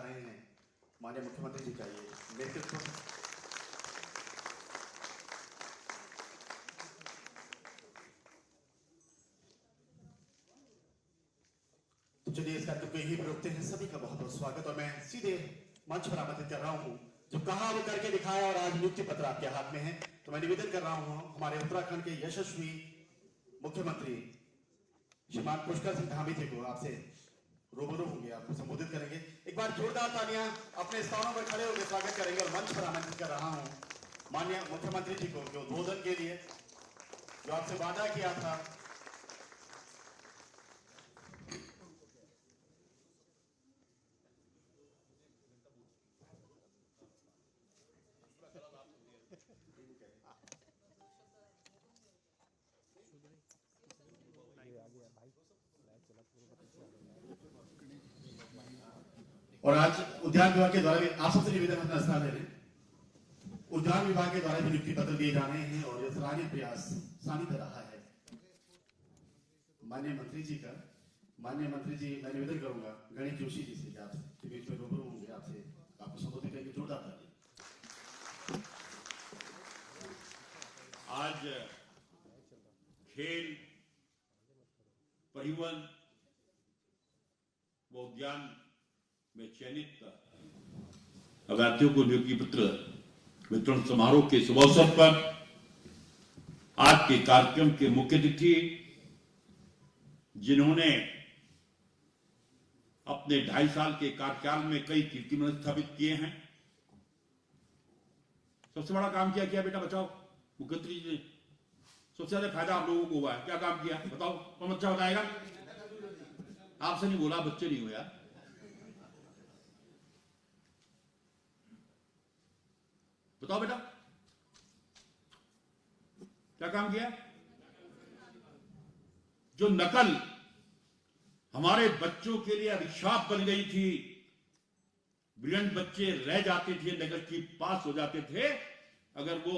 रहे हैं माननीय मुख्यमंत्री जी का ये नेतृत्व। तो चलिए इस कार्यक्रम को यही रोकते हैं। सभी का बहुत बहुत स्वागत और मैं सीधे मंच पर आमंत्रित कर रहा हूं जो कहा वो करके दिखाया और आज नियुक्ति पत्र आपके हाथ में है। तो मैं निवेदन कर रहा हूं हमारे उत्तराखंड के यशस्वी मुख्यमंत्री श्रीमान पुष्कर सिंह धामी जी को आपसे रूबरू होंगे, आपको संबोधित करेंगे। एक बार जोरदार तालियां अपने स्थानों पर खड़े होकर स्वागत करेंगे और मंच पर आमंत्रित कर रहा हूं माननीय मुख्यमंत्री जी को जो उद्बोधन के लिए जो आपसे वादा किया था। और आज उद्यान विभाग के द्वारा भी आप सबसे निवेदन अपना स्थान ले लें। उद्यान विभाग के द्वारा भी नियुक्ति पत्र दिए जा रहे हैं और यह सराहनीय प्रयास सानिध्य रहा है माननीय मंत्री जी का। माननीय मंत्री जी, मैं निवेदन करूंगा गणेश जोशी जी से आपसे बीच में रूबरू होंगे, आपसे आपको संबोधित करके जोरदार ताली। आज खेल, परिवहन व उद्यान में चयनित अभ्यर्थियों को नियुक्ति पत्र वितरण समारोह के शुभ अवसर पर आज के कार्यक्रम के मुख्य अतिथि जिन्होंने अपने 2.5 साल के कार्यकाल में कई कीर्तिमान स्थापित किए हैं, सबसे बड़ा काम क्या बेटा बताओ मुख्यमंत्री जी ने? सबसे ज्यादा फायदा आप लोगों को हुआ है, क्या काम किया बताओ? कौन बच्चा बताएगा? आपसे नहीं बोला, बच्चे नहीं हो यार। बताओ बेटा क्या काम किया? जो नकल हमारे बच्चों के लिए अभिशाप बन गई थी, ब्रिलियंट बच्चे रह जाते थे, नकल की पास हो जाते थे, अगर वो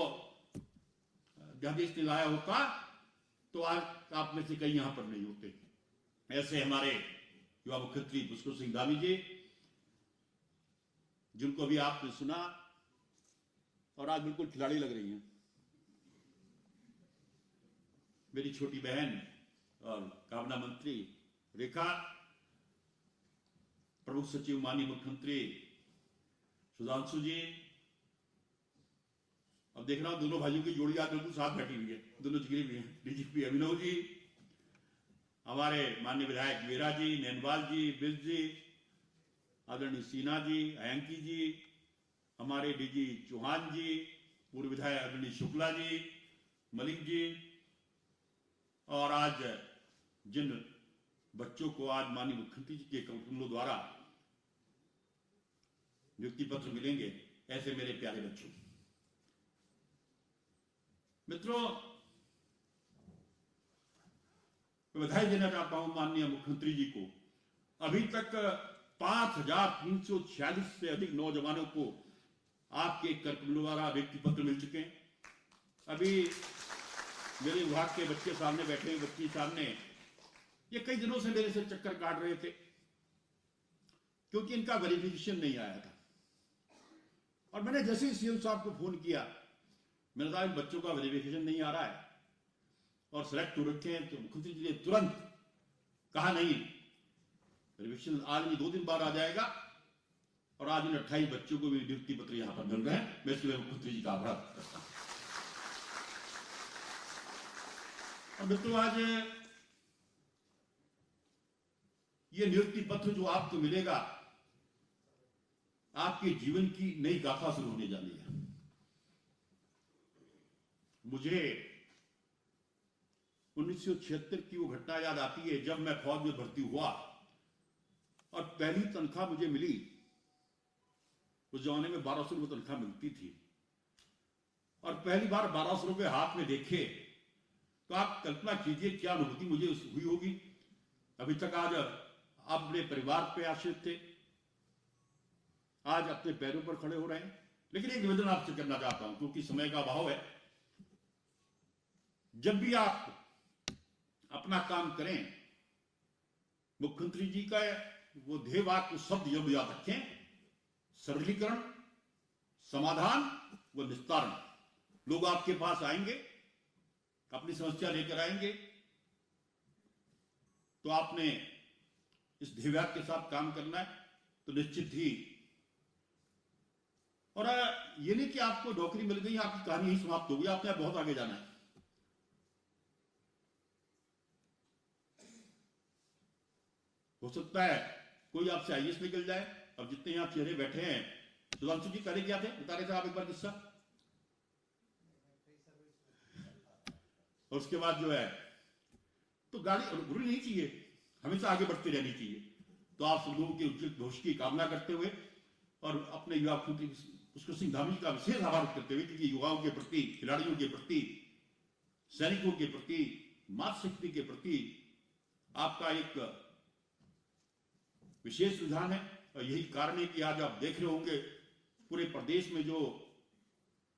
अध्यादेश नहीं लाया होता तो आज आप में से कई यहां पर नहीं होते। ऐसे हमारे युवा मुख्यमंत्री पुष्कर सिंह धामी जी, जिनको भी आपने सुना और आज बिल्कुल खिलाड़ी लग रही हैं। मेरी छोटी बहन और कामना मंत्री रेखा, प्रमुख सचिव माननीय मुख्यमंत्री सुधांशु जी, अब देख रहा हूं दोनों भाइयों की जोड़ी आज बिल्कुल साथ बैठी हुई है, दोनों जिगरी भी हैं। डीजीपी अभिनव जी, हमारे माननीय विधायक वीरा जी, नैनवाल जी, बिज जी, आदरणीय सिन्हा जी, अयंकी जी, हमारे डीजी चौहान जी, पूर्व विधायक आदरणीय शुक्ला जी, मलिक जी, और आज जिन बच्चों को आज माननीय मुख्यमंत्री जी के कमलों द्वारा नियुक्ति पत्र मिलेंगे, ऐसे मेरे प्यारे बच्चों, मित्रों, मैं बधाई देना चाहता हूं माननीय मुख्यमंत्री जी को। अभी तक 5,346 से अधिक नौजवानों को आपके कार्यक्रम द्वारा नियुक्ति पत्र मिल चुके हैं। अभी मेरे विभाग के बच्चे सामने बैठे हैं, बच्ची सामने, ये कई दिनों से मेरे से चक्कर काट रहे थे क्योंकि इनका वेरिफिकेशन नहीं आया था। और मैंने जैसे ही सीएम साहब को फोन किया, मैंने कहा इन बच्चों का वेरिफिकेशन नहीं आ रहा है और सिलेक्ट हो रखे हैं, तो मुख्यमंत्री जी ने तुरंत कहा नहीं, वेरिफिकेशन आज नहीं 2 दिन बाद आ जाएगा। और आज इन 28 बच्चों को भी नियुक्ति पत्र यहां पर मिल रहे हैं। मैं इसके लिए मुख्यमंत्री जी का आभार करता हूं। और मित्रों, आज ये नियुक्ति पत्र जो आपको मिलेगा, आपके जीवन की नई गाथा शुरू होने जा रही है। मुझे 1976 की वो घटना याद आती है जब मैं फौज में भर्ती हुआ और पहली तनख्वाह मुझे मिली। उस जमाने में 1200 रुपये तनख्वाह मिलती थी और पहली बार 1200 रुपये हाथ में देखे तो आप कल्पना कीजिए क्या अनुभूति मुझे हुई होगी। अभी तक आज आप अपने परिवार पे आश्रित थे, आज अपने पैरों पर खड़े हो रहे हैं। लेकिन एक निवेदन आपसे करना चाहता हूं क्योंकि समय का अभाव है। जब भी आप अपना काम करें, मुख्यमंत्री जी का वो ध्येय वाक्य शब्द यह याद रखें सरलीकरण, समाधान व निस्तारण। लोग आपके पास आएंगे, अपनी समस्या लेकर आएंगे, तो आपने इस ध्येय के साथ काम करना है। तो निश्चित ही, और ये नहीं कि आपको नौकरी मिल गई, आपकी कहानी ही समाप्त हो गई, आपने बहुत आगे जाना है। हो सकता है कोई आपसे आईएएस निकल जाए। अब जितने यहां चेहरे बैठे हैं, सुधांशु जी पहले क्या थे, बता रहे थे आप एक बार किस्सा। और उसके बाद जो है, तो गाड़ी रुकनी नहीं चाहिए, हमेशा आगे बढ़ती रहनी चाहिए। तो आप सब लोगों के उज्जवल भविष्य की कामना करते हुए और अपने युवा पुष्कर सिंह धामी का विशेष आभार करते हुए, क्योंकि युवाओं के प्रति, खिलाड़ियों के प्रति, सैनिकों के प्रति, मातृशक्ति के प्रति आपका एक विशेष रुझान है। और यही कारण है कि आज आप देख रहे होंगे पूरे प्रदेश में जो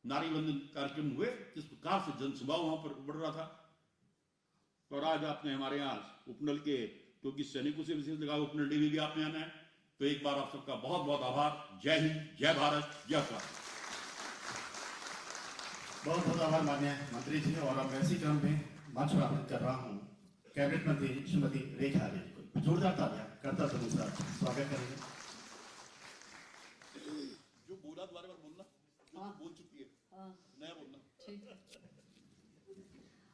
नारी वंदन कार्यक्रम हुए, किस प्रकार से जनसभा वहां पर बढ़ रहा था। और आज आपने हमारे यहाँ उपनल के, क्योंकि सैनिकों से विशेष लगा, उपनल डे भी आपने आना है। तो एक बार आप सबका बहुत बहुत आभार। जय हिंद, जय भारत, जय भारत। बहुत बहुत आभार माननीय मंत्री जी। और अब वैसी क्रम में मंच प्राप्त कर रहा हूँ कैबिनेट मंत्री श्रीमती रेखा आर्य जी को। जोरदार तालियां करता तो दूसरा स्वागत करेंगे। जो बोला दोबारा बार बोलना, जो हाँ। बोल चुकी है, हाँ, नया बोलना। ठीक है।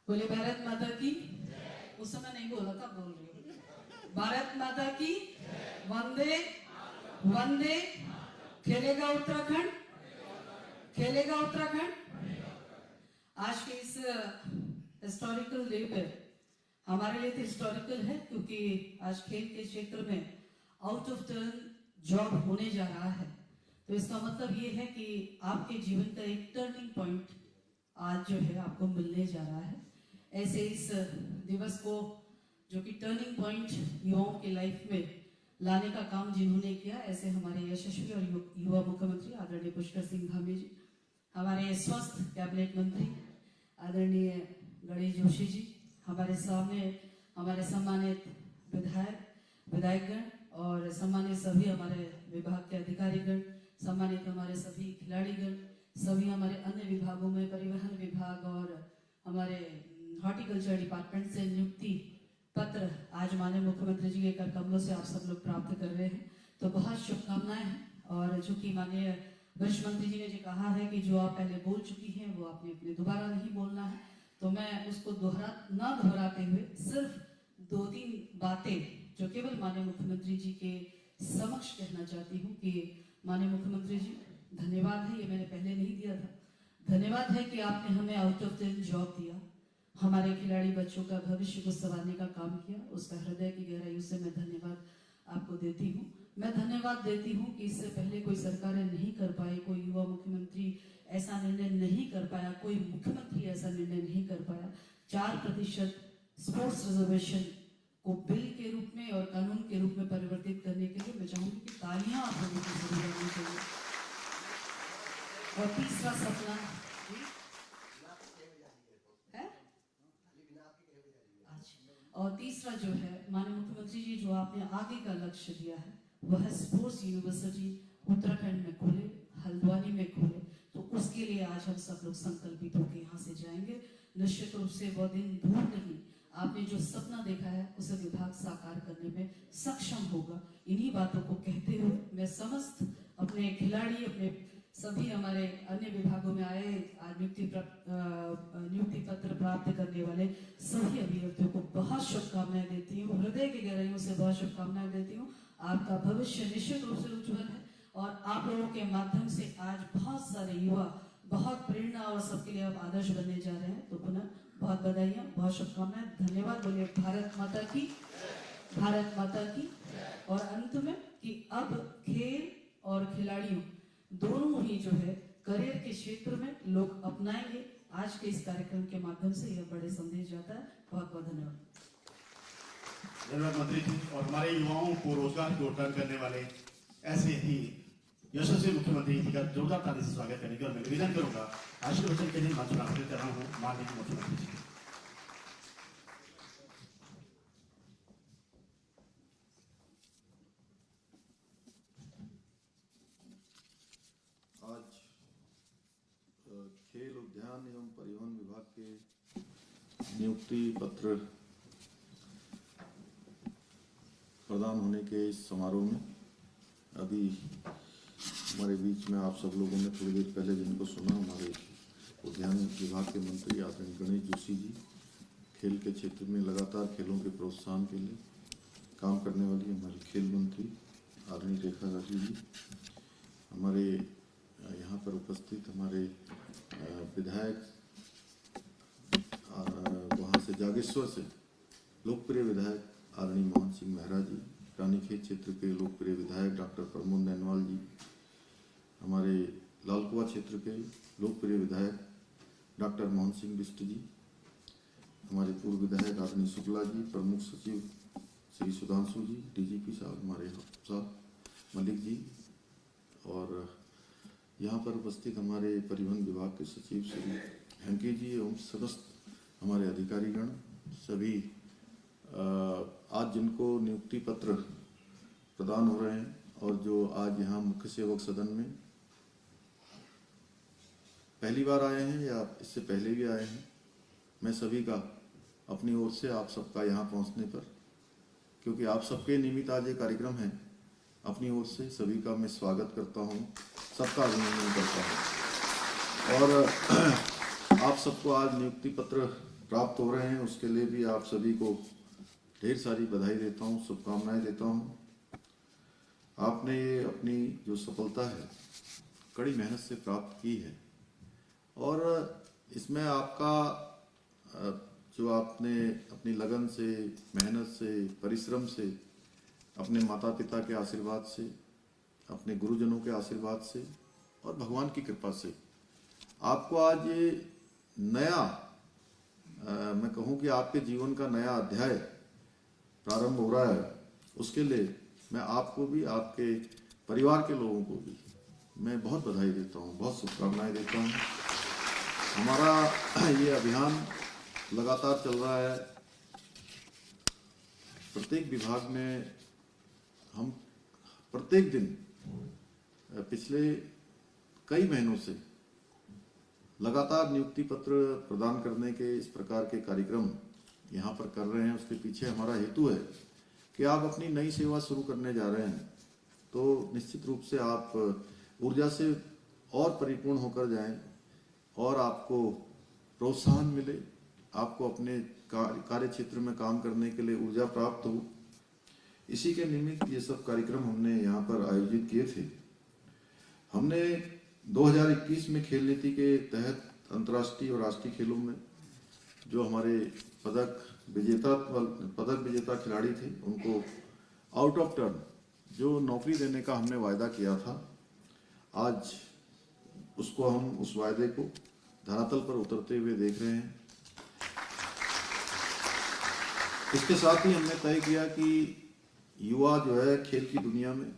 बोले भारत माता की। उस समय नहीं बोला था, बोल रही हूँ। भारत माता की वंदे वंदे। खेलेगा उत्तराखंड, खेलेगा उत्तराखंड। आज के इस हिस्टोरिकल डे पे हमारे लिए तो हिस्टोरिकल है, क्योंकि आज खेल के क्षेत्र में आउट ऑफ टर्न जॉब होने जा रहा है। तो इसका मतलब ये है कि आपके जीवन का एक टर्निंग पॉइंट आज जो है आपको मिलने जा रहा है। ऐसे इस दिवस को, जो कि टर्निंग पॉइंट युवाओं की लाइफ में लाने का काम जिन्होंने किया, ऐसे हमारे यशस्वी और युवा मुख्यमंत्री आदरणीय पुष्कर सिंह धामी जी, हमारे स्वास्थ्य कैबिनेट मंत्री आदरणीय गणेश जोशी जी, हमारे सामने हमारे सम्मानित विधायकगण और सम्मानित सभी हमारे विभाग के अधिकारीगण, सम्मानित हमारे सभी खिलाड़ीगण, सभी हमारे अन्य विभागों में परिवहन विभाग और हमारे हॉर्टिकल्चर डिपार्टमेंट से नियुक्ति पत्र आज माननीय मुख्यमंत्री जी के कर कमलों से आप सब लोग प्राप्त कर रहे हैं। तो बहुत शुभकामनाएं हैं। और चूंकि माननीय वरिष्ठ मंत्री जी ने जो कहा है कि जो आप पहले बोल चुकी हैं वो आपने अपने दोबारा नहीं बोलना है, तो मैं उसको दोहराते हुए सिर्फ 2-3 बातें जो केवल माननीय मुख्यमंत्री जी के समक्ष कहना चाहती हूँ कि माननीय मुख्यमंत्री जी, धन्यवाद है, ये मैंने पहले नहीं दिया था। धन्यवाद है कि आपने हमें आउट ऑफ टर्न जॉब दिया, हमारे खिलाड़ी बच्चों का भविष्य को संवारने का काम किया। उसका हृदय की गहराइयों से मैं धन्यवाद आपको देती हूँ। मैं धन्यवाद देती हूँ कि इससे पहले कोई सरकारें नहीं कर पाई, कोई युवा मुख्यमंत्री ऐसा निर्णय नहीं कर पाया, कोई मुख्यमंत्री ऐसा निर्णय नहीं कर पाया। 4% स्पोर्ट्स रिजर्वेशन को बिल के रूप में और कानून के रूप में परिवर्तित करने के लिए मैं चाहूंगी कि तालियां आप लोगों की जरूर लगनी चाहिए। और तीसरा सपना है, और तीसरा जो है माननीय मुख्यमंत्री जी, जो आपने आगे का लक्ष्य दिया है वह है स्पोर्ट्स यूनिवर्सिटी उत्तराखंड में खोले, हल्द्वानी में खोले। तो उसके लिए आज हम सब लोग संकल्पित होकर यहाँ से जाएंगे। निश्चित रूप से वो दिन दूर नहीं, आपने जो सपना देखा है उसे विभाग साकार करने में सक्षम होगा। इन्हीं बातों को कहते हुए मैं समस्त अपने खिलाड़ी, अपने सभी हमारे अन्य विभागों में आए आज नियुक्ति पत्र प्राप्त करने वाले सभी अभ्यर्थियों को बहुत शुभकामनाएं देती हूँ, हृदय की गहराइयों से बहुत शुभकामनाएं देती हूँ। आपका भविष्य निश्चित रूप से उज्जवल है और आप लोगों के माध्यम से आज बहुत सारे युवा बहुत प्रेरणा और सबके लिए आप आदर्श बनने जा रहे हैं। तो पुनः बहुत बधाइयाँ, बहुत शुभकामनाएं, धन्यवाद। बोलिए भारत माता की, भारत माता की। और अंत में कि अब खेल और खिलाड़ियों दोनों ही जो है करियर के क्षेत्र में लोग अपनाएंगे। आज के इस कार्यक्रम के माध्यम से यह बड़े संदेश जाता है। बहुत बहुत धन्यवाद। धन्यवाद मंत्री जी। और हमारे युवाओं को रोजगार की ओर टर्न करने वाले ऐसे ही यशस्वी मुख्यमंत्री जी का जोरदार ताली से स्वागत करने की और मैं निवेदन करूंगा आशीर्वचन के लिए मंच पर आमंत्रित कर रहा हूँ माननीय मुख्यमंत्री जी। उद्यान एवं परिवहन विभाग के नियुक्ति पत्र प्रदान होने के इस समारोह में अभी हमारे बीच में आप सब लोगों ने थोड़ी देर पहले जिनको सुना, हमारे उद्यान विभाग के मंत्री आदरणीय गणेश जोशी जी, खेल के क्षेत्र में लगातार खेलों के प्रोत्साहन के लिए काम करने वाली हमारी खेल मंत्री आदरणीय रेखा राठी जी, हमारे यहाँ पर उपस्थित हमारे विधायक वहाँ से जागेश्वर से लोकप्रिय विधायक आदरणीय मोहन सिंह मेहरा जी, रानीखेत क्षेत्र के लोकप्रिय विधायक डॉक्टर प्रमोद नैनवाल जी, हमारे लालकुआ क्षेत्र के लोकप्रिय विधायक डॉक्टर मोहन सिंह बिष्ट जी, हमारे पूर्व विधायक आदरणीय शुक्ला जी, प्रमुख सचिव श्री सुधांशु जी, डीजीपी साहब हमारे साहब मलिक जी, और यहाँ पर उपस्थित हमारे परिवहन विभाग के सचिव श्री हेंके जी एवं समस्त हमारे अधिकारीगण सभी आज जिनको नियुक्ति पत्र प्रदान हो रहे हैं और जो आज यहाँ मुख्य सेवक सदन में पहली बार आए हैं या इससे पहले भी आए हैं, मैं सभी का अपनी ओर से आप सबका यहाँ पहुँचने पर, क्योंकि आप सबके निमित्त आज ये कार्यक्रम है, अपनी ओर से सभी का मैं स्वागत करता हूँ, सबका अभिनंदन करता हूँ। और आप सबको आज नियुक्ति पत्र प्राप्त हो रहे हैं, उसके लिए भी आप सभी को ढेर सारी बधाई देता हूँ, शुभकामनाएं देता हूँ। आपने ये अपनी जो सफलता है कड़ी मेहनत से प्राप्त की है और इसमें आपका जो आपने अपनी लगन से, मेहनत से, परिश्रम से, अपने माता पिता के आशीर्वाद से, अपने गुरुजनों के आशीर्वाद से और भगवान की कृपा से आपको आज ये नया मैं कहूँ कि आपके जीवन का नया अध्याय प्रारंभ हो रहा है। उसके लिए मैं आपको भी, आपके परिवार के लोगों को भी मैं बहुत बधाई देता हूँ, बहुत शुभकामनाएं देता हूँ। हमारा ये अभियान लगातार चल रहा है। प्रत्येक विभाग में हम प्रत्येक दिन पिछले कई महीनों से लगातार नियुक्ति पत्र प्रदान करने के इस प्रकार के कार्यक्रम यहाँ पर कर रहे हैं। उसके पीछे हमारा हेतु है कि आप अपनी नई सेवा शुरू करने जा रहे हैं तो निश्चित रूप से आप ऊर्जा से और परिपूर्ण होकर जाएं और आपको प्रोत्साहन मिले, आपको अपने कार्य क्षेत्र में काम करने के लिए ऊर्जा प्राप्त हो। इसी के निमित्त ये सब कार्यक्रम हमने यहाँ पर आयोजित किए थे। हमने 2021 में खेल नीति के तहत अंतर्राष्ट्रीय और राष्ट्रीय खेलों में जो हमारे पदक विजेता खिलाड़ी थे उनको आउट ऑफ टर्न जो नौकरी देने का हमने वायदा किया था, आज उसको हम उस वायदे को धरातल पर उतरते हुए देख रहे हैं। इसके साथ ही हमने तय किया कि युवा जो है खेल की दुनिया में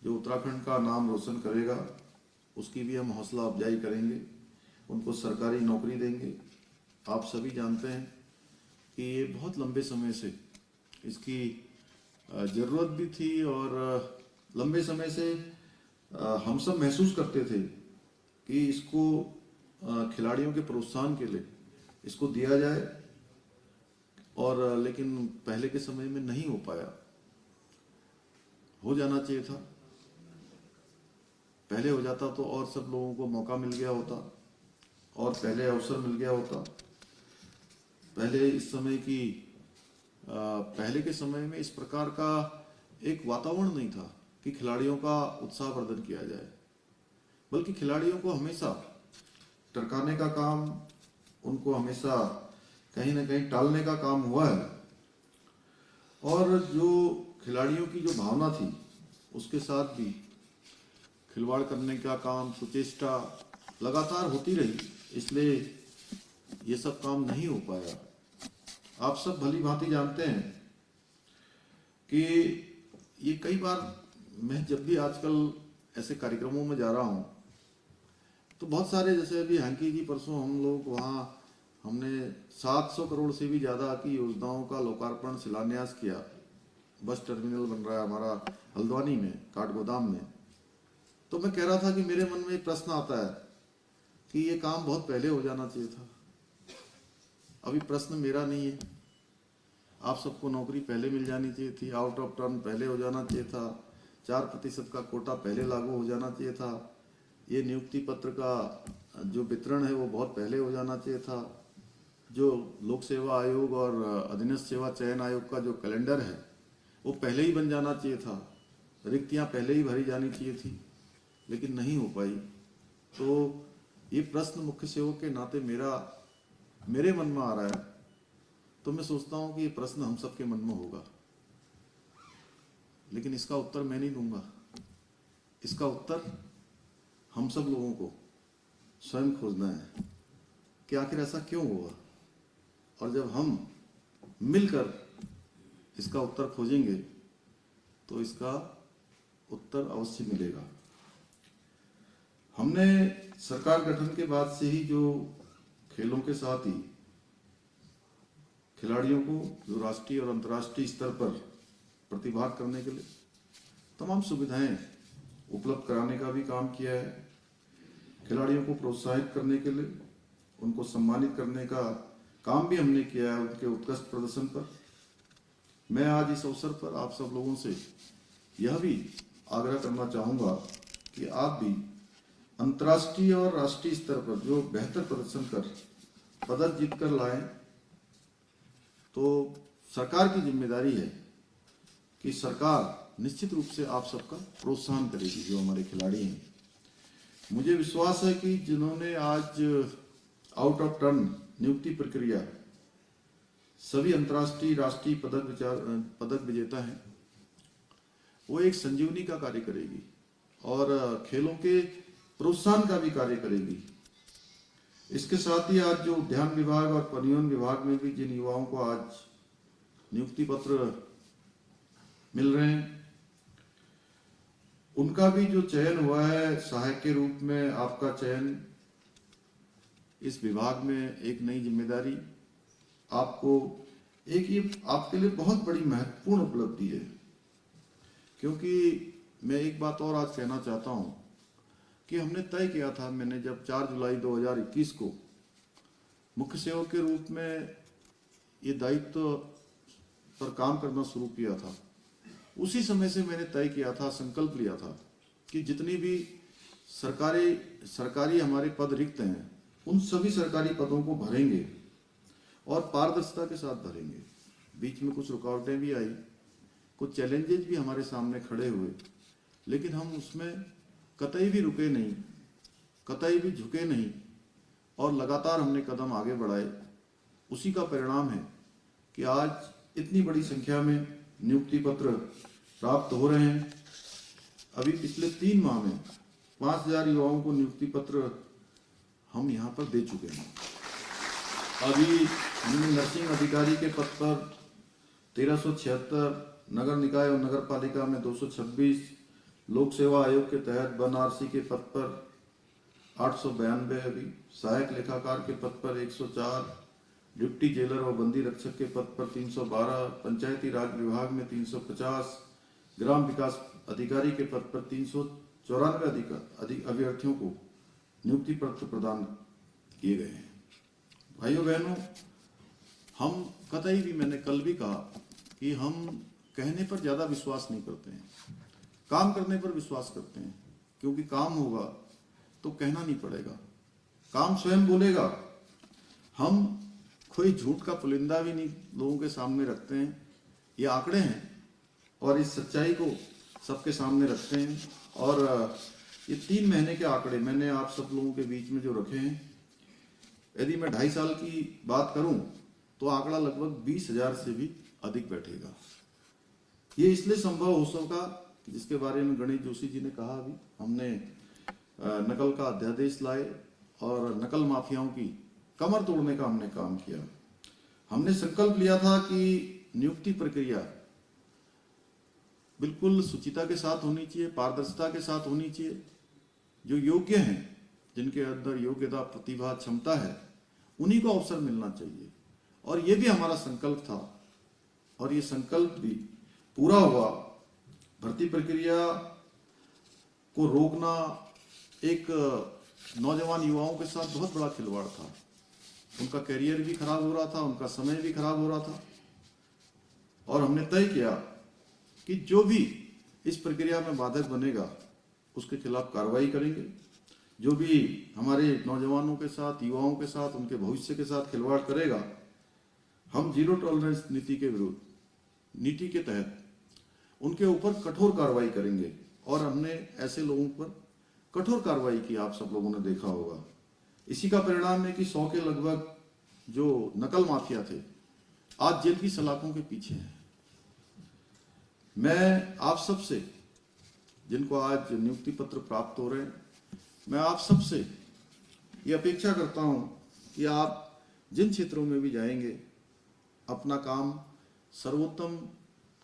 जो उत्तराखंड का नाम रोशन करेगा उसकी भी हम हौसला अफजाई करेंगे, उनको सरकारी नौकरी देंगे। आप सभी जानते हैं कि ये बहुत लंबे समय से इसकी ज़रूरत भी थी और लंबे समय से हम सब महसूस करते थे कि इसको खिलाड़ियों के प्रोत्साहन के लिए इसको दिया जाए और लेकिन पहले के समय में नहीं हो पाया। हो जाना चाहिए था, पहले हो जाता तो और सब लोगों को मौका मिल गया होता और पहले अवसर मिल गया होता। पहले इस समय की पहले के समय में इस प्रकार का एक वातावरण नहीं था कि खिलाड़ियों का उत्साहवर्धन किया जाए, बल्कि खिलाड़ियों को हमेशा टरकाने का काम, उनको हमेशा कहीं ना कहीं टालने का काम हुआ है। और जो खिलाड़ियों की जो भावना थी उसके साथ भी खिलवाड़ करने का काम, सुचेष्टा लगातार होती रही, इसलिए ये सब काम नहीं हो पाया। आप सब भली भांति जानते हैं कि ये कई बार मैं जब भी आजकल ऐसे कार्यक्रमों में जा रहा हूँ तो बहुत सारे, जैसे अभी हंकी जी परसों हम लोग वहाँ हमने 700 करोड़ से भी ज़्यादा की योजनाओं का लोकार्पण शिलान्यास किया। बस टर्मिनल बन रहा है हमारा हल्द्वानी में, काठगोदाम में। तो मैं कह रहा था कि मेरे मन में एक प्रश्न आता है कि ये काम बहुत पहले हो जाना चाहिए था। अभी प्रश्न मेरा नहीं है, आप सबको नौकरी पहले मिल जानी चाहिए थी, आउट ऑफ टर्न पहले हो जाना चाहिए था, 4% का कोटा पहले लागू हो जाना चाहिए था, ये नियुक्ति पत्र का जो वितरण है वो बहुत पहले हो जाना चाहिए था, जो लोक सेवा आयोग और अधीनस्थ सेवा चयन आयोग का जो कैलेंडर है वो पहले ही बन जाना चाहिए था, रिक्तियां पहले ही भरी जानी चाहिए थी, लेकिन नहीं हो पाई। तो ये प्रश्न मुख्य सेवक के नाते मेरे मन में आ रहा है, तो मैं सोचता हूं कि ये प्रश्न हम सबके मन में होगा, लेकिन इसका उत्तर मैं नहीं दूंगा। इसका उत्तर हम सब लोगों को स्वयं खोजना है कि आखिर ऐसा क्यों हुआ, और जब हम मिलकर इसका उत्तर खोजेंगे तो इसका उत्तर अवश्य मिलेगा। हमने सरकार गठन के बाद से ही जो खेलों के साथ ही खिलाड़ियों को जो राष्ट्रीय और अंतर्राष्ट्रीय स्तर पर प्रतिभाग करने के लिए तमाम सुविधाएं उपलब्ध कराने का भी काम किया है। खिलाड़ियों को प्रोत्साहित करने के लिए, उनको सम्मानित करने का काम भी हमने किया है उनके उत्कृष्ट प्रदर्शन पर। मैं आज इस अवसर पर आप सब लोगों से यह भी आग्रह करना चाहूँगा कि आप भी अंतर्राष्ट्रीय और राष्ट्रीय स्तर पर जो बेहतर प्रदर्शन कर पदक जीत कर लाएं, तो सरकार की जिम्मेदारी है कि सरकार निश्चित रूप से आप सबका प्रोत्साहन करेगी जो हमारे खिलाड़ी हैं। मुझे विश्वास है कि जिन्होंने आज आउट ऑफ टर्न नियुक्ति प्रक्रिया सभी अंतर्राष्ट्रीय राष्ट्रीय पदक विजेता हैं, वो एक संजीवनी का कार्य करेगी और खेलों के प्रोत्साहन का भी कार्य करेगी। इसके साथ ही आज जो उद्यान विभाग और परिवहन विभाग में भी जिन युवाओं को आज नियुक्ति पत्र मिल रहे हैं, उनका भी जो चयन हुआ है सहायक के रूप में, आपका चयन इस विभाग में एक नई जिम्मेदारी, आपको एक ये आपके लिए बहुत बड़ी महत्वपूर्ण उपलब्धि है। क्योंकि मैं एक बात और आज कहना चाहता हूं कि हमने तय किया था, मैंने जब 4 जुलाई 2021 को मुख्य सेवक के रूप में ये दायित्व पर काम करना शुरू किया था, उसी समय से मैंने तय किया था, संकल्प लिया था कि जितनी भी सरकारी हमारे पद रिक्त हैं उन सभी सरकारी पदों को भरेंगे और पारदर्शिता के साथ भरेंगे। बीच में कुछ रुकावटें भी आई, कुछ चैलेंजेस भी हमारे सामने खड़े हुए, लेकिन हम उसमें कतई भी रुके नहीं, कतई भी झुके नहीं और लगातार हमने कदम आगे बढ़ाए। उसी का परिणाम है कि आज इतनी बड़ी संख्या में नियुक्ति पत्र प्राप्त हो रहे हैं। अभी पिछले 3 माह में 5000 युवाओं को नियुक्ति पत्र हम यहाँ पर दे चुके हैं। अभी हमने नर्सिंग अधिकारी के पद पर 1376, नगर निकाय और नगर पालिका में 226, लोक सेवा आयोग के तहत वन आरसी के पद पर 892, अभी सहायक लेखाकार के पद पर 104, डिप्टी जेलर और बंदी रक्षक के पद पर 312, पंचायती राज विभाग में 350, ग्राम विकास अधिकारी के पद पर 394 अभ्यर्थियों को नियुक्ति पत्र प्रदान किए गए हैं। भाइयों बहनों, हम कतई भी, मैंने कल भी कहा कि हम कहने पर ज्यादा विश्वास नहीं करते हैं, काम करने पर विश्वास करते हैं, क्योंकि काम होगा तो कहना नहीं पड़ेगा, काम स्वयं बोलेगा। हम कोई झूठ का पुलिंदा भी नहीं लोगों के सामने रखते हैं, ये आंकड़े हैं और इस सच्चाई को सबके सामने रखते हैं। और ये 3 महीने के आंकड़े मैंने आप सब लोगों के बीच में जो रखे हैं, यदि मैं 2.5 साल की बात करूं तो आंकड़ा लगभग 20,000 से भी अधिक बैठेगा। ये इसलिए संभव हो सका जिसके बारे में गणेश जोशी जी ने कहा, अभी हमने नकल का अध्यादेश लाए और नकल माफियाओं की कमर तोड़ने का हमने काम किया। हमने संकल्प लिया था कि नियुक्ति प्रक्रिया बिल्कुल शुचिता के साथ होनी चाहिए, पारदर्शिता के साथ होनी चाहिए। जो योग्य हैं, जिनके अंदर योग्यता, प्रतिभा, क्षमता है, उन्हीं को अवसर मिलना चाहिए। और ये भी हमारा संकल्प था और ये संकल्प भी पूरा हुआ। भर्ती प्रक्रिया को रोकना, एक नौजवान युवाओं के साथ बहुत बड़ा खिलवाड़ था। उनका करियर भी खराब हो रहा था, उनका समय भी खराब हो रहा था, और हमने तय किया कि जो भी इस प्रक्रिया में बाधक बनेगा उसके खिलाफ कार्रवाई करेंगे। जो भी हमारे नौजवानों के साथ, युवाओं के साथ, उनके भविष्य के साथ खिलवाड़ करेगा, हम जीरो टॉलरेंस नीति के विरुद्ध, नीति के तहत उनके ऊपर कठोर कार्रवाई करेंगे। और हमने ऐसे लोगों पर कठोर कार्रवाई की, आप सब लोगों ने देखा होगा। इसी का परिणाम है कि 100 के लगभग जो नकल माफिया थे आज जेल की सलाखों के पीछे हैं। मैं आप सबसे, जिनको आज नियुक्ति पत्र प्राप्त हो रहे हैं, मैं आप सबसे ये अपेक्षा करता हूं कि आप जिन क्षेत्रों में भी जाएंगे अपना काम सर्वोत्तम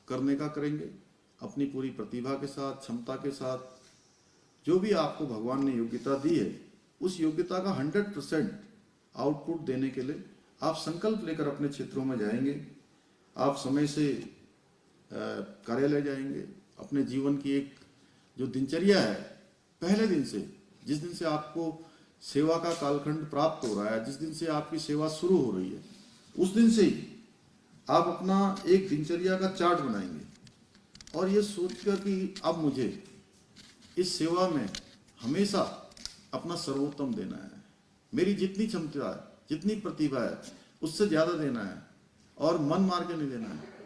करने का करेंगे, अपनी पूरी प्रतिभा के साथ, क्षमता के साथ। जो भी आपको भगवान ने योग्यता दी है, उस योग्यता का 100% आउटपुट देने के लिए आप संकल्प लेकर अपने क्षेत्रों में जाएंगे। आप समय से कार्यालय जाएंगे। अपने जीवन की एक जो दिनचर्या है, पहले दिन से, जिस दिन से आपको सेवा का कालखंड प्राप्त हो रहा है, जिस दिन से आपकी सेवा शुरू हो रही है, उस दिन से ही आप अपना एक दिनचर्या का चार्ट बनाएंगे और ये सोचकर कि अब मुझे इस सेवा में हमेशा अपना सर्वोत्तम देना है, मेरी जितनी क्षमता है, जितनी प्रतिभा है, उससे ज़्यादा देना है और मन मार के नहीं देना है।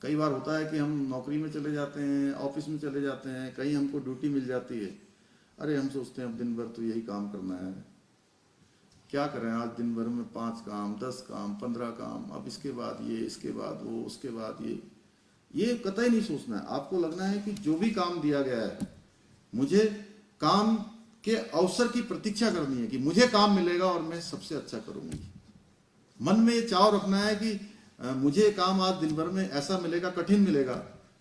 कई बार होता है कि हम नौकरी में चले जाते हैं, ऑफिस में चले जाते हैं, कहीं हमको ड्यूटी मिल जाती है, अरे हम सोचते हैं अब दिन भर तो यही काम करना है, क्या करें आज दिन भर में 5 काम, 10 काम, 15 काम, अब इसके बाद ये, इसके बाद वो, उसके बाद ये कतई नहीं सोचना है। आपको लगना है कि जो भी काम दिया गया है, मुझे काम के अवसर की प्रतीक्षा करनी है कि मुझे काम मिलेगा और मैं सबसे अच्छा करूंगी। मन में ये चाव रखना है कि मुझे काम आज दिन भर में ऐसा मिलेगा, कठिन मिलेगा,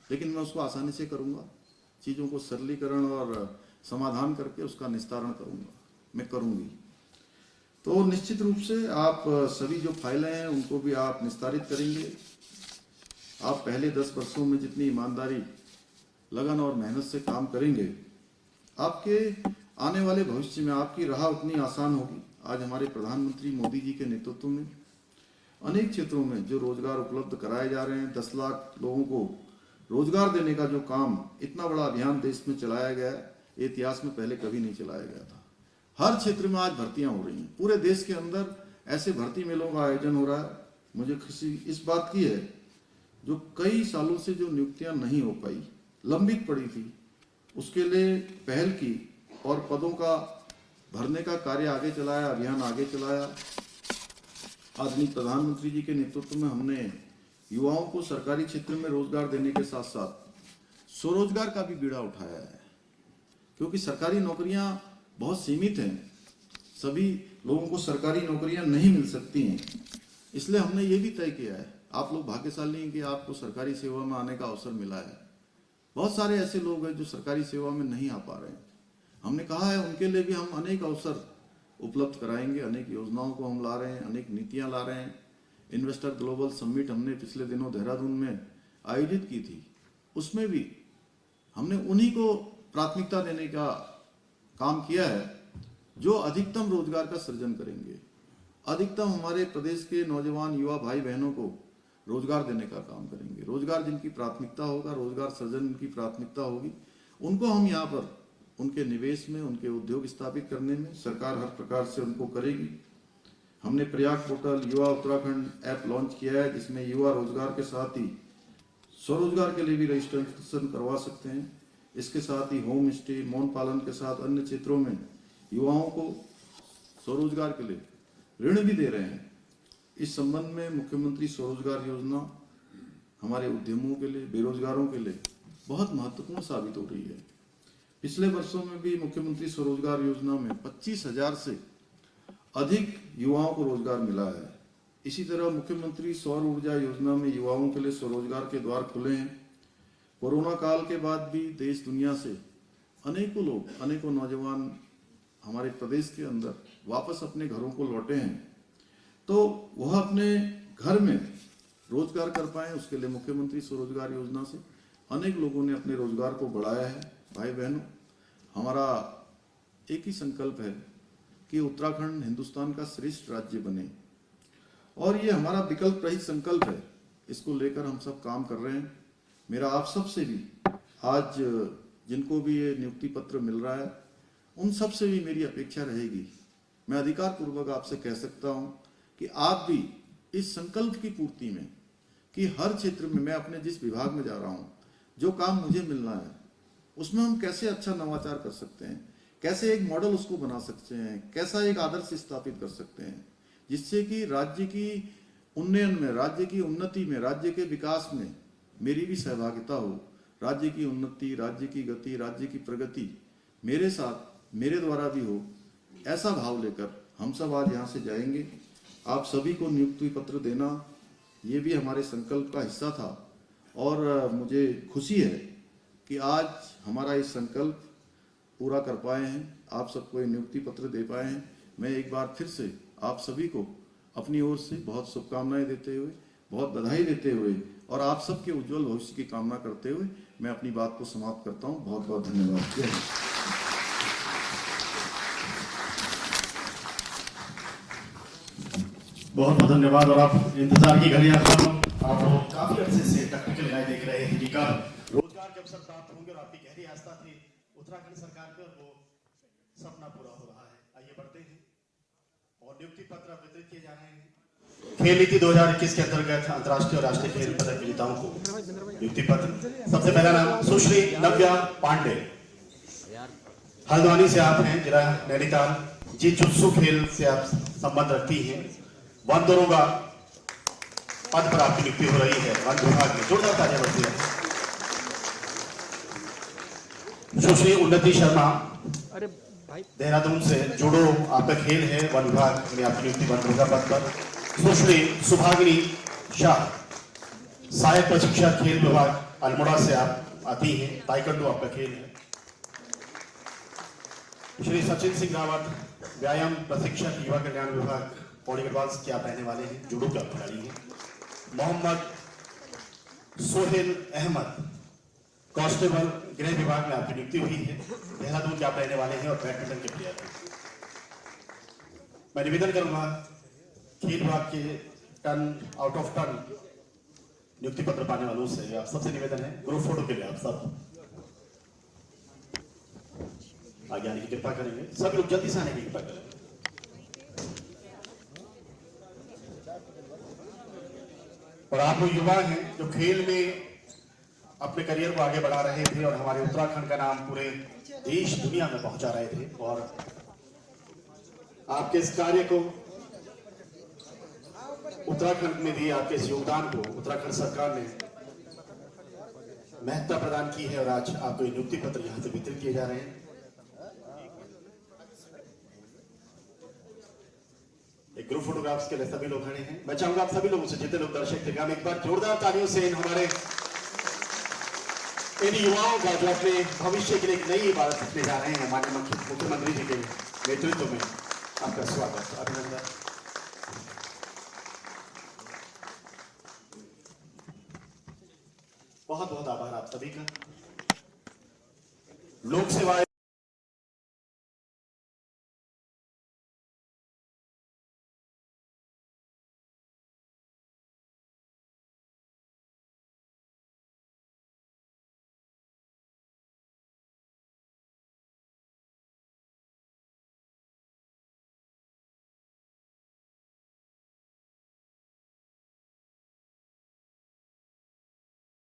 लेकिन मैं उसको आसानी से करूंगा। चीज़ों को सरलीकरण और समाधान करके उसका निस्तारण करूंगा, मैं करूंगी। तो निश्चित रूप से आप सभी जो फाइलें हैं उनको भी आप निस्तारित करेंगे। आप पहले 10 वर्षों में जितनी ईमानदारी, लगन और मेहनत से काम करेंगे, आपके आने वाले भविष्य में आपकी राह उतनी आसान होगी। आज हमारे प्रधानमंत्री मोदी जी के नेतृत्व में अनेक क्षेत्रों में जो रोजगार उपलब्ध कराए जा रहे हैं, 10 लाख लोगों को रोजगार देने का जो काम, इतना बड़ा अभियान देश में चलाया गया है, इतिहास में पहले कभी नहीं चलाया गया था। हर क्षेत्र में आज भर्तियां हो रही हैं, पूरे देश के अंदर ऐसे भर्ती मेलों का आयोजन हो रहा है। मुझे खुशी इस बात की है, जो कई सालों से जो नियुक्तियां नहीं हो पाई, लंबित पड़ी थी, उसके लिए पहल की और पदों का भरने का कार्य आगे चलाया, अभियान आगे चलाया। आदरणीय प्रधानमंत्री जी के नेतृत्व में हमने युवाओं को सरकारी क्षेत्र में रोजगार देने के साथ साथ स्वरोजगार का भी बीड़ा उठाया है, क्योंकि सरकारी नौकरियां बहुत सीमित हैं, सभी लोगों को सरकारी नौकरियां नहीं मिल सकती हैं। इसलिए हमने ये भी तय किया है, आप लोग भाग्यशाली हैं कि आपको सरकारी सेवा में आने का अवसर मिला है। बहुत सारे ऐसे लोग हैं जो सरकारी सेवा में नहीं आ पा रहे हैं। हमने कहा है उनके लिए भी हम अनेक अवसर उपलब्ध कराएंगे, अनेक योजनाओं को हम ला रहे हैं, अनेक नीतियां ला रहे हैं। इन्वेस्टर ग्लोबल समिट हमने पिछले दिनों देहरादून में आयोजित की थी, उसमें भी हमने उन्हीं को प्राथमिकता देने का काम किया है जो अधिकतम रोजगार का सृजन करेंगे, अधिकतम हमारे प्रदेश के नौजवान युवा भाई बहनों को रोजगार देने का काम करेंगे। रोजगार जिनकी प्राथमिकता होगा, रोजगार सृजन उनकी प्राथमिकता होगी, उनको हम यहाँ पर उनके निवेश में, उनके उद्योग स्थापित करने में सरकार हर प्रकार से उनको करेगी। हमने प्रयाग पोर्टल युवा उत्तराखंड ऐप लॉन्च किया है, जिसमें युवा रोजगार के साथ ही स्वरोजगार के लिए भी रजिस्ट्रेशन करवा सकते हैं। इसके साथ ही होम स्टे, मौन पालन के साथ अन्य क्षेत्रों में युवाओं को स्वरोजगार के लिए ऋण भी दे रहे हैं। इस संबंध में मुख्यमंत्री स्वरोजगार योजना हमारे उद्यमों के लिए, बेरोजगारों के लिए बहुत महत्वपूर्ण साबित हो रही है। पिछले वर्षों में भी मुख्यमंत्री स्वरोजगार योजना में 25,000 से अधिक युवाओं को रोजगार मिला है। इसी तरह मुख्यमंत्री सौर ऊर्जा योजना में युवाओं के लिए स्वरोजगार के द्वार खुले हैं। कोरोना काल के बाद भी देश दुनिया से अनेकों लोग, अनेकों नौजवान हमारे प्रदेश के अंदर वापस अपने घरों को लौटे हैं, तो वह अपने घर में रोजगार कर पाए, उसके लिए मुख्यमंत्री स्वरोजगार योजना से अनेक लोगों ने अपने रोजगार को बढ़ाया है। भाई बहनों, हमारा एक ही संकल्प है कि उत्तराखंड हिंदुस्तान का श्रेष्ठ राज्य बने। और ये हमारा विकल्प रहित संकल्प है, इसको लेकर हम सब काम कर रहे हैं। मेरा आप सब से भी आज जिनको भी ये नियुक्ति पत्र मिल रहा है, उन सब से भी मेरी अपेक्षा रहेगी, मैं अधिकार पूर्वक आपसे कह सकता हूं कि आप भी इस संकल्प की पूर्ति में कि हर क्षेत्र में मैं अपने जिस विभाग में जा रहा हूं, जो काम मुझे मिलना है उसमें हम कैसे अच्छा नवाचार कर सकते हैं, कैसे एक मॉडल उसको बना सकते हैं, कैसा एक आदर्श स्थापित कर सकते हैं, जिससे कि राज्य की उन्नयन में, राज्य की उन्नति में, राज्य के विकास में मेरी भी सहभागिता हो। राज्य की उन्नति, राज्य की गति, राज्य की प्रगति मेरे साथ, मेरे द्वारा भी हो, ऐसा भाव लेकर हम सब आज यहाँ से जाएंगे। आप सभी को नियुक्ति पत्र देना ये भी हमारे संकल्प का हिस्सा था और मुझे खुशी है कि आज हमारा ये संकल्प पूरा कर पाए हैं, आप सबको ये नियुक्ति पत्र दे पाए हैं। मैं एक बार फिर से आप सभी को अपनी ओर से बहुत शुभकामनाएं देते हुए, बहुत बधाई देते हुए और आप सबके उज्जवल भविष्य की कामना करते हुए मैं अपनी बात को समाप्त करता हूं। बहुत बहुत धन्यवाद। जय हिंद। बहुत बहुत धन्यवाद। और आप इंतजार की घड़ियां आप लोग काफी अरसे से टेक्निकल राय देख रहे हैं कि कब रोजगार के अवसर प्राप्त होंगे, और आपकी गहरी आस्था थी उत्तराखंड सरकार पे, और वो सपना पूरा हो रहा है। आइए बढ़ते हैं और नियुक्ति पत्र वितरित किए जा रहे हैं। खेल नीति 2021 के अंतर्गत अंतर्राष्ट्रीय और राष्ट्रीय खेल पदक विजेताओं को नियुक्ति पत्र। सबसे पहला नाम सुश्री नव्या पांडे, हल्द्वानी से आप हैं, जिला नैनीताल। जिजुत्सु खेल से आप संबंध रखती हैं। वन दरोगा पद पर आपकी नियुक्ति हो रही है वन विभाग में। जोरदार तालियां बजती है। सुश्री उन्नति शर्मा देहरादून से, जूडो आपका खेल है, वन विभाग में आपकी नियुक्ति वन दरोगा पद पर। सुश्री सुभागिनी शाह, सहायक प्रशिक्षक खेल विभाग, अल्मोड़ा से आप आती हैं, ताइक्वांडो आपका खेल है। श्री सचिन सिंह रावत, व्यायाम प्रशिक्षक युवा कल्याण विभाग, पौड़ी गढ़वाल के आप रहने वाले हैं, जूडो के आप खिलाड़ी हैं। मोहम्मद सोहेल अहमद, कांस्टेबल गृह विभाग में आपकी नियुक्ति हुई है, देहरादून के आप रहने वाले हैं और बैडमिंटन के प्लेयर हैं। मैं निवेदन करूंगा खेल विभाग के टर्न आउट ऑफ टर्न नियुक्ति पत्र पाने वालों से, आप सबसे निवेदन है ग्रुप फोटो के लिए आप सब आगे आने की कृपा करेंगे। सब लोग जल्दी से आने की कृपा करें। और आप लोग युवा हैं जो खेल में अपने करियर को आगे बढ़ा रहे थे और हमारे उत्तराखंड का नाम पूरे देश दुनिया में पहुंचा रहे थे, और आपके इस कार्य को उत्तराखंड में दिए आपके इस योगदान को उत्तराखंड सरकार ने महत्ता प्रदान की है, और आज आपको ये नियुक्ति पत्र यहां से वितरित किए जा रहे हैं। एक ग्रुप फोटोग्राफ्स के लिए सभी लोग खड़े हैं। मैं चाहूंगा आप सभी लोगों से, जितने लोग दर्शक थे, हम एक बार जोरदार तालियों से इन युवाओं का जो अपने भविष्य के लिए एक नई इबारत सीखने जा रहे हैं, माननीय मुख्यमंत्री जी के नेतृत्व में आपका स्वागत, अभिनंदन। बहुत बहुत आभार आप सभी का। लोक सेवा